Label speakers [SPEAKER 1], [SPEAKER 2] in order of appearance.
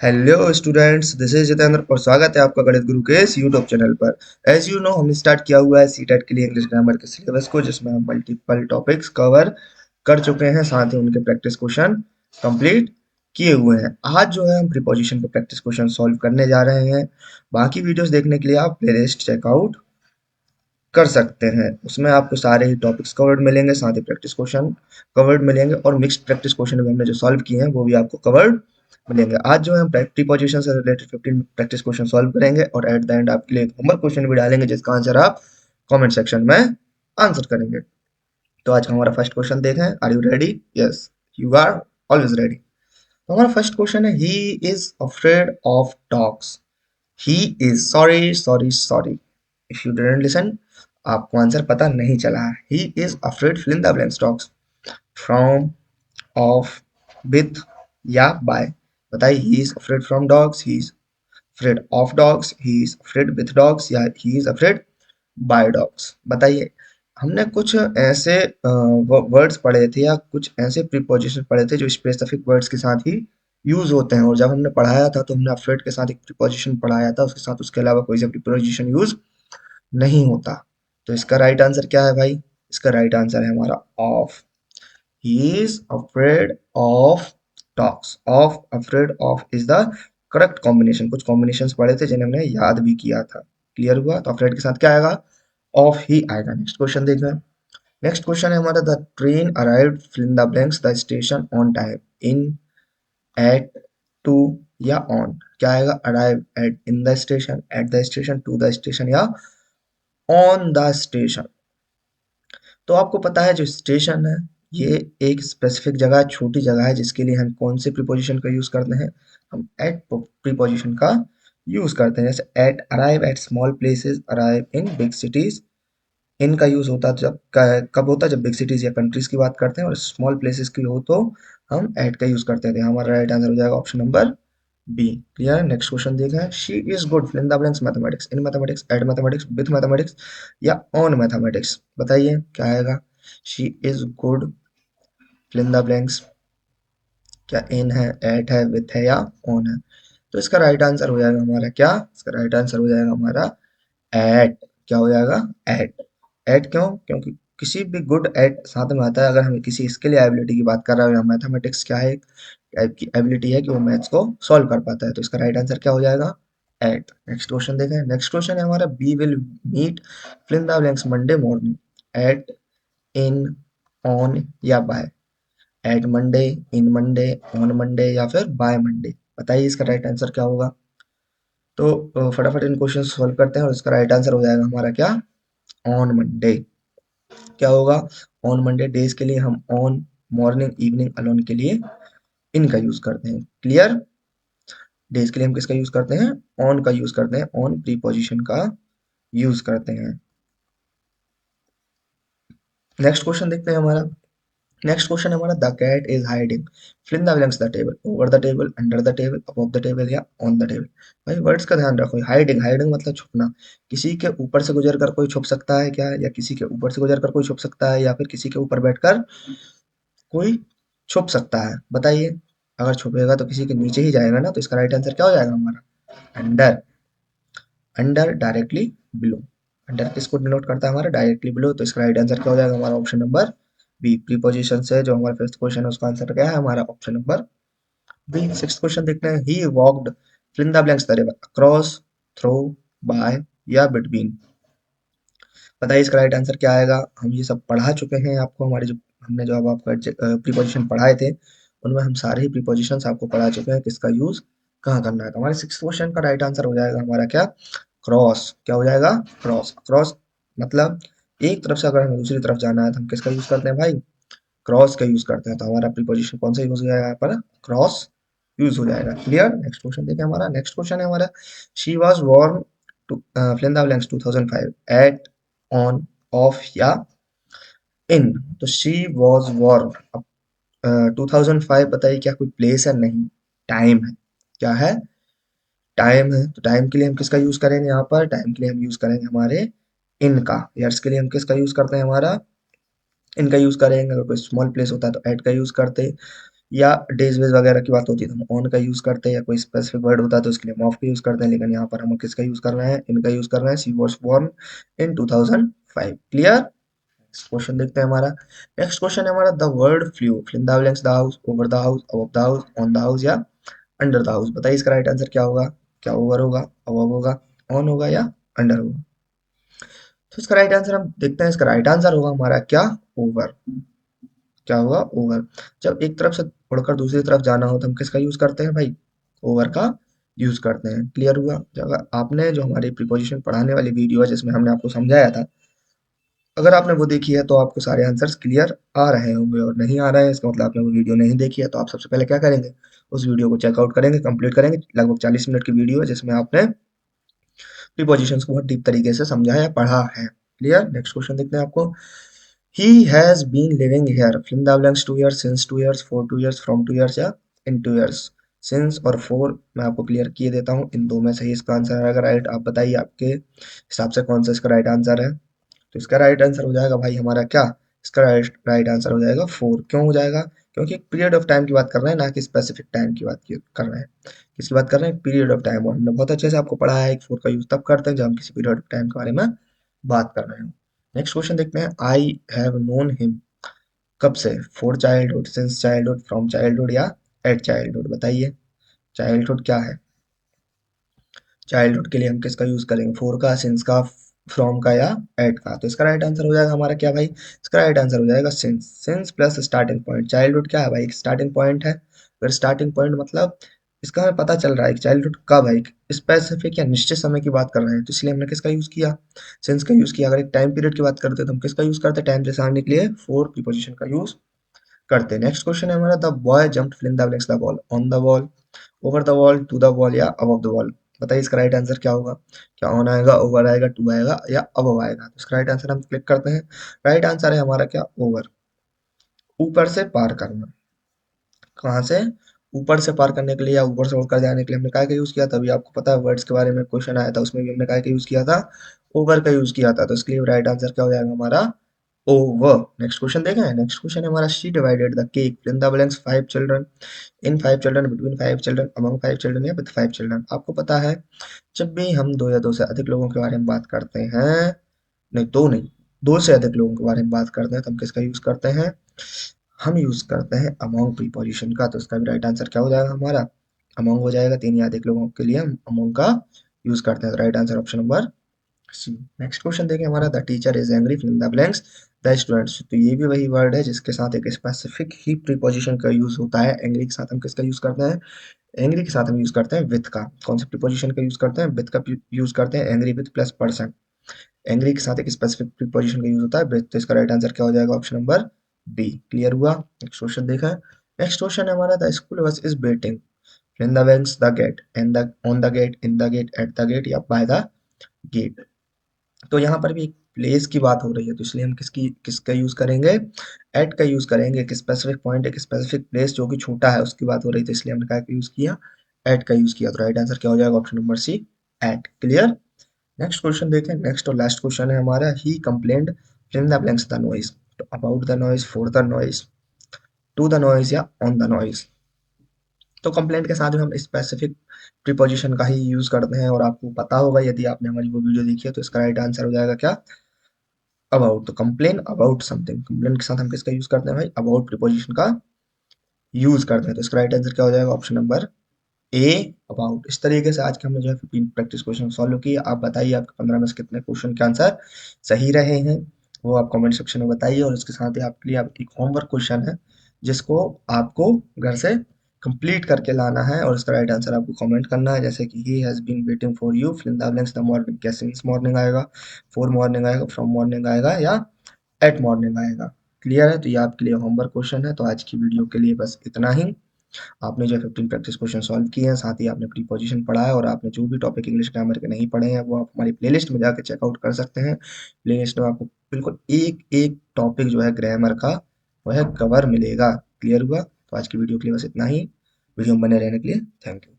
[SPEAKER 1] Hello students, this is Jitendra और स्वागत है आपका गणित गुरु के इस यूट्यूब चैनल पर। एज यू नो, हमने स्टार्ट किया हुआ है सीटेट के लिए इंग्लिश ग्रामर के सिलेबस को, जिसमें हम मल्टीपल टॉपिक्स कवर कर चुके हैं, साथ ही उनके प्रैक्टिस क्वेश्चन कंप्लीट किए हुए हैं। आज जो है हम प्रीपोजिशन के प्रैक्टिस क्वेश्चन सॉल्व करने जा रहे हैं। बाकी वीडियोस देखने के लिए आप प्लेलिस्ट चेकआउट कर सकते हैं। उसमें आपको सारे ही टॉपिक्स कवर्ड मिलेंगे, साथ ही प्रैक्टिस क्वेश्चन कवर्ड मिलेंगे और मिक्स्ड प्रैक्टिस क्वेश्चन भी हमने जो सॉल्व किए हैं वो भी आपको कवर्ड मिलेंगे। आज जो है हम प्रीपोजिशन से रिलेटेड 15 प्रैक्टिस क्वेश्चन सॉल्व करेंगे और एट द एंड आपके लिए एक होमवर्क क्वेश्चन भी डालेंगे, जिसका आंसर आप कमेंट सेक्शन में आंसर करेंगे। तो आज का हमारा फर्स्ट क्वेश्चन देखें। Are you ready? Yes, you are always ready. तो हमारा फर्स्ट क्वेश्चन है, he is afraid of dogs. He is, sorry sorry sorry, if you didn't listen, आपको आंसर पता नहीं चला है। He is afraid fill in the blanks dogs, from, of, with या by. बताइए, he is afraid from dogs, he is afraid of dogs, he is afraid with dogs या ही is afraid by dogs. बताइए। हमने कुछ ऐसे words पढ़े थे या कुछ ऐसे प्रीपोजिशन पढ़े थे जो स्पेसिफिक वर्ड्स के साथ ही यूज होते हैं, और जब हमने पढ़ाया था तो हमने अफ्रेड के साथ एक प्रीपोजिशन पढ़ाया था, उसके साथ उसके अलावा कोई सा प्रीपोजिशन यूज नहीं होता। तो इसका राइट आंसर क्या है भाई? इसका राइट आंसर है हमारा of. He is afraid of dogs. Of, afraid of is the correct combination. कुछ कॉम्बिनेशंस पढ़े थे जिन्हें हमने याद भी किया था। क्लियर हुआ? तो अफ्रेड के साथ क्या आएगा? ऑफ ही आएगा। नेक्स्ट क्वेश्चन देखना है। नेक्स्ट क्वेश्चन है हमारा, the train arrived fill in the blanks the station on time, in, at, to या ऑन। क्या आएगा? Arrive at in the station, at the station, to the station या on the station. तो आपको पता है जो स्टेशन है ये एक स्पेसिफिक जगह, छोटी जगह है, जिसके लिए हम कौन से प्रीपोजिशन का यूज करते हैं? हम एट प्रीपोजिशन का यूज करते हैं। जैसे at, arrive at small places, arrive in big cities. इनका यूज होता है जब, कब होता है? जब बिग सिटीज या कंट्रीज की बात करते हैं, और स्मॉल प्लेसेस की हो तो हम एट का यूज करते हैं। हमारा राइट आंसर हो जाएगा option number B. Clear? Next question देखा है। She is good fill in the blanks mathematics, in mathematics, at mathematics, with mathematics या ऑन मैथमेटिक्स। बताइए क्या आएगा? She is good fill in the blanks, क्या in है, एट है, with है या ऑन है? तो इसका राइट आंसर हो जाएगा हमारा क्या? इसका राइट आंसर हो जाएगा हमारा एट। क्या हो जाएगा? एट। एट क्यों? क्योंकि किसी भी गुड एट साथ में आता है अगर हम किसी स्किल या एबिलिटी की बात कर रहे हो। मैथमेटिक्स क्या है? एक टाइप की एबिलिटी है कि वो मैथ्स को सॉल्व कर पाता है। तो इसका राइट आंसर क्या हो जाएगा? एट। नेक्स्ट क्वेश्चन देखें। नेक्स्ट क्वेश्चन है हमारा, we will meet fill in the blanks Monday morning, at, in, on या by. At Monday, in Monday, on Monday या फिर बाय मंडे। बताइए इसका राइट आंसर क्या होगा? तो फटाफट इन क्वेश्चन सॉल्व करते हैं और इसका राइट आंसर हो जाएगा हमारा क्या? On Monday. क्या होगा? On Monday. डेज के लिए हम ऑन, मॉर्निंग, इवनिंग, अलोन के लिए इन का यूज करते हैं। क्लियर? डेज के लिए हम किसका यूज करते हैं? ऑन का यूज करते हैं। ऑन प्रीपोजिशन का यूज करते हैं। नेक्स्ट क्वेश्चन देखते हैं हमारा। नेक्स्ट क्वेश्चन है हमारा, the cat is hiding fill in the blanks the table, over the table, under the table, above the table या ऑन द टेबल। भाई वर्ड्स का ध्यान रखो। हाइडिंग, हाइडिंग मतलब छुपना। किसी के ऊपर से गुजर कर कोई छुप सकता है क्या? या किसी के ऊपर से गुजर कर कोई छुप सकता है, या फिर किसी के ऊपर बैठकर कोई छुप सकता है। बताइए। अगर छुपेगा तो किसी के नीचे ही जाएगा ना, तो इसका राइट आंसर क्या हो जाएगा हमारा? Under. Under, directly below. Under किसको डिनोट करता है? हमारा डायरेक्टली बिलो। तो इसका राइट आंसर क्या हो जाएगा हमारा? Option number B. प्रीपोजिशन से जो हमारा फिफ्थ क्वेश्चन है उसका आंसर क्या है हमारा? Option number b. Six question देखते हैं। He walked fill in the blanks the river, across, through, by या बिटवीन। बताइए इसका राइट आंसर क्या आएगा? हम ये सब पढ़ा चुके हैं आपको, हमारे जो हमने जो अब आपको प्रीपोजिशन पढ़ाए थे उनमें हम सारे ही प्रीपोजिशंस आपको पढ़ा चुके हैं किसका यूज कहाँ करना है। तो हमारे सिक्स क्वेश्चन का राइट आंसर हो जाएगा हमारा क्या? क्रॉस। क्या हो जाएगा? क्रॉस। क्रॉस मतलब एक तरफ से अगर हमें दूसरी तरफ जाना है तो हम किसका यूज करते हैं भाई? क्रॉस का यूज करते हैं। तो हमारा प्रीपोजिशन कौन सा यूज हो जाएगा यहाँ पर? क्रॉस यूज हो जाएगा। क्लियर? नेक्स्ट क्वेश्चन देखिए हमारा। नेक्स्ट क्वेश्चन है हमारा, she was worn to fill in the blanks 2005, at, on, of या इन। तो शी वॉज वॉर्न, अब 2005 बताइए क्या कोई प्लेस है? नहीं, टाइम है। क्या है? टाइम है। तो टाइम के लिए हम किसका यूज करेंगे यहाँ पर? टाइम के लिए हम यूज करेंगे हमारे इन का। ईयर्स के लिए हम किसका यूज करते हैं? हमारा इनका यूज करेंगे। अगर कोई स्मॉल प्लेस होता है तो एट का यूज करते। या डेज वेज वगैरह की बात होती है तो हम ऑन का यूज करते हैं, या कोई स्पेसिफिक वर्ड होता है तो उसके लिए हम ऑफ का यूज करते हैं, लेकिन यहाँ पर हम किसका यूज कर रहे हैं, इनका यूज कर रहे हैं। She was born in 2005। Clear. Next question देखते हैं हमारा। नेक्स्ट क्वेश्चन है हमारा, the word flew, fill in the blanks, the house, over the house, above the house, on the house या अंडर द हाउस। बताइए इसका राइट आंसर क्या होगा। क्या ओवर होगा, अबव होगा, ऑन होगा या अंडर होगा। तो इसका राइट आंसर हम देखते हैं। इसका राइट आंसर होगा हमारा क्या, ओवर। क्या होगा, ओवर। जब एक तरफ से उड़कर दूसरी तरफ जाना हो तो हम किसका यूज करते हैं भाई, ओवर का यूज करते हैं। क्लियर हुआ। जब आपने जो हमारी प्रीपोजिशन पढ़ाने वाली वीडियो है जिसमें हमने आपको समझाया था, अगर आपने वो देखी है तो आपको सारे आंसर्स क्लियर आ रहे होंगे, और नहीं आ रहे हैं इसका मतलब आपने वो वीडियो नहीं देखी है। तो आप सबसे पहले क्या करेंगे, उस वीडियो को चेकआउट करेंगे, कंप्लीट करेंगे। लगभग 40 मिनट की वीडियो है जिसमें आपने प्रीपोजिशंस को बहुत डीप तरीके से समझा है, पढ़ा है। क्लियर। नेक्स्ट क्वेश्चन देखते हैं आपको। He has been living here. Fill in the blanks, 2 years, since 2 years, for 2 years, from 2 years या in 2 years। since और for मैं आपको क्लियर किए देता हूँ, इन दो में से ही इसका आंसर आएगा राइट। आप बताइए आपके हिसाब से कौन सा इसका राइट आंसर है। तो इसका राइट आंसर हो जाएगा भाई हमारा क्या, इसका राइट आंसर हो जाएगा फोर। क्यों हो जाएगा, क्योंकि एक पीरियड ऑफ टाइम की बात कर रहे हैं, ना कि स्पेसिफिक टाइम की बात कर रहे हैं। किसकी बात कर रहे हैं, पीरियड ऑफ टाइम। और हमने बहुत अच्छे से आपको पढ़ाया है, एक फोर का यूज तब करते हैं जब हम किसी पीरियड ऑफ टाइम के बारे में बात कर रहे हैं। नेक्स्ट क्वेश्चन देखते हैं। आई हैव नोन हिम, कब से, four childhood, since childhood, from childhood या एट चाइल्डहुड। बताइए चाइल्डहुड क्या है। चाइल्डहुड के लिए हम किसका यूज करेंगे, फोर का, सिंस का, फ्रॉम का या एट का। तो इसका राइट आंसर हो जाएगा हमारा क्या भाई, इसका राइट आंसर हो जाएगा since. Since plus starting point. Childhood क्या है भाई, एक स्टार्टिंग पॉइंट है। अगर स्टार्टिंग पॉइंट मतलब इसका हमें पता चल रहा है कि चाइल्डहुड कब है, एक स्पेसिफिक या निश्चित समय की बात कर रहे हैं, तो इसलिए हमने किसका यूज किया, सिंस का यूज किया। अगर एक टाइम पीरियड की बात करते हैं तो हम किसका यूज करते हैं, टाइम जैसे आने के लिए फोर प्रीपोजिशन का यूज करते हैं। नेक्स्ट क्वेश्चन है हमारा, the boy jumped fill in the blanks, the ball, on the wall, over the wall, to the wall या अबव द वॉल। बताइए इसका राइट आंसर क्या होगा। क्या ऑन आएगा, ओवर आएगा, टू आएगा या अबव आएगा। तो इसका राइट आंसर हम क्लिक करते हैं। राइट आंसर है हमारा क्या, ओवर। ऊपर से पार करना। कहाँ से, ऊपर से पार करने के लिए या ऊपर से उड़कर जाने के लिए हमने काय का यूज किया था। अभी आपको पता है वर्ड्स के बारे में क्वेश्चन आया था, उसमें भी हमने काय का यूज किया था, ओवर का यूज किया था। तो इसके लिए राइट आंसर क्या हो जाएगा हमारा, ओवर। नेक्स्ट क्वेश्चन देखें। नेक्स्ट क्वेश्चन है हमारा, she divided the cake in the blanks, 5 children, in 5 children, between 5 children, among 5 children या विद 5 चिल्ड्रन। आपको पता है जब भी हम दो या दो से अधिक लोगों के बारे में बात करते हैं, नहीं दो नहीं, दो से अधिक लोगों के बारे में बात करते हैं तो हम किसका यूज करते हैं, हम यूज करते हैं अमोंग प्रीपोजिशन का। तो इसका भी राइट आंसर क्या हो जाएगा हमारा, अमोंग हो जाएगा। तीन या अधिक लोगों के लिए हम अमोंग का यूज करते हैं। Right answer option number C. Next question देखें हमारा, the teacher is angry, fill in the blanks, the students. तो ये भी वही वर्ड है जिसके साथ एक स्पेसिफिक ही प्रीपोजिशन का यूज होता है। एंग्री के साथ हम किसका यूज करते हैं, एंग्री के साथ हम यूज करते हैं विथ का। कौन से प्रीपोजिशन का यूज करते हैं, विथ का यूज करते हैं। Angry with plus person, angry के साथ एक स्पेसिफिक प्रीपोजिशन का यूज होता है विथ। तो इसका राइट आंसर क्या हो जाएगा, ऑप्शन नंबर बी। क्लियर हुआ। नेक्स्ट क्वेश्चन देखा है। नेक्स्ट क्वेश्चन है हमारा, the school bus is waiting, in the banks, the gate, in the, on the gate, in the gate, at the gate या by the gate. तो यहाँ पर भी एक प्लेस की बात हो रही है, तो इसलिए हम किसका यूज करेंगे, एट का यूज करेंगे। एक स्पेसिफिक पॉइंट, एक स्पेसिफिक प्लेस जो कि छोटा है उसकी बात हो रही थी, इसलिए हमने क्या यूज किया, एट का यूज किया। तो राइट आंसर क्या हो जाएगा, option number C, at. Clear. Next question देखें। नेक्स्ट और लास्ट क्वेश्चन है हमारा, he complained, fill in the blanks, the noise, तो about the noise, for the noise, to the noise या ऑन द नॉइज। तो कंप्लेंट के साथ भी हम स्पेसिफिक प्रीपोजिशन का ही यूज करते हैं, और आपको पता होगा यदि आपने हमारी वो वीडियो देखी है। तो इसका राइट आंसर हो जाएगा क्या, अबाउट। तो कंप्लेन अबाउट समथिंग, कंप्लेन के साथ हम किसका यूज करते हैं भाई, अबाउट प्रीपोजिशन का यूज करते हैं। तो इसका राइट आंसर क्या हो जाएगा, ऑप्शन नंबर ए, अबाउट। इस तरीके से आज के हमने जो है 15 प्रैक्टिस क्वेश्चन सॉल्व किए। आप बताइए आपके 15 में से कितने क्वेश्चन के आंसर सही रहे हैं, वो आप कमेंट सेक्शन में बताइए। और इसके साथ ही आपके लिए आप एक होमवर्क क्वेश्चन है जिसको आपको घर से कंप्लीट करके लाना है, और इसका राइट आंसर आपको कमेंट करना है। जैसे कि he has been waiting for you, fill in the blanks, the morning, क्या सिंस मॉर्निंग आएगा, फॉर मॉर्निंग आएगा, फ्रॉम मॉर्निंग आएगा या एट मॉर्निंग आएगा। क्लियर है। तो ये आपके लिए होमवर्क क्वेश्चन है। तो आज की वीडियो के लिए बस इतना ही। आपने जो 15 प्रैक्टिस क्वेश्चन सॉल्व किए हैं, साथ ही आपने प्रीपोजिशन पढ़ा है, और आपने जो भी टॉपिक इंग्लिश ग्रामर के नहीं पढ़े हैं वो आप हमारी प्लेलिस्ट में जाकर चेकआउट कर सकते हैं। प्लेलिस्ट में आपको बिल्कुल एक एक टॉपिक जो है ग्रामर का वह कवर मिलेगा। क्लियर हुआ। तो आज की वीडियो के लिए बस इतना ही। वीडियो में बने रहने के लिए थैंक यू।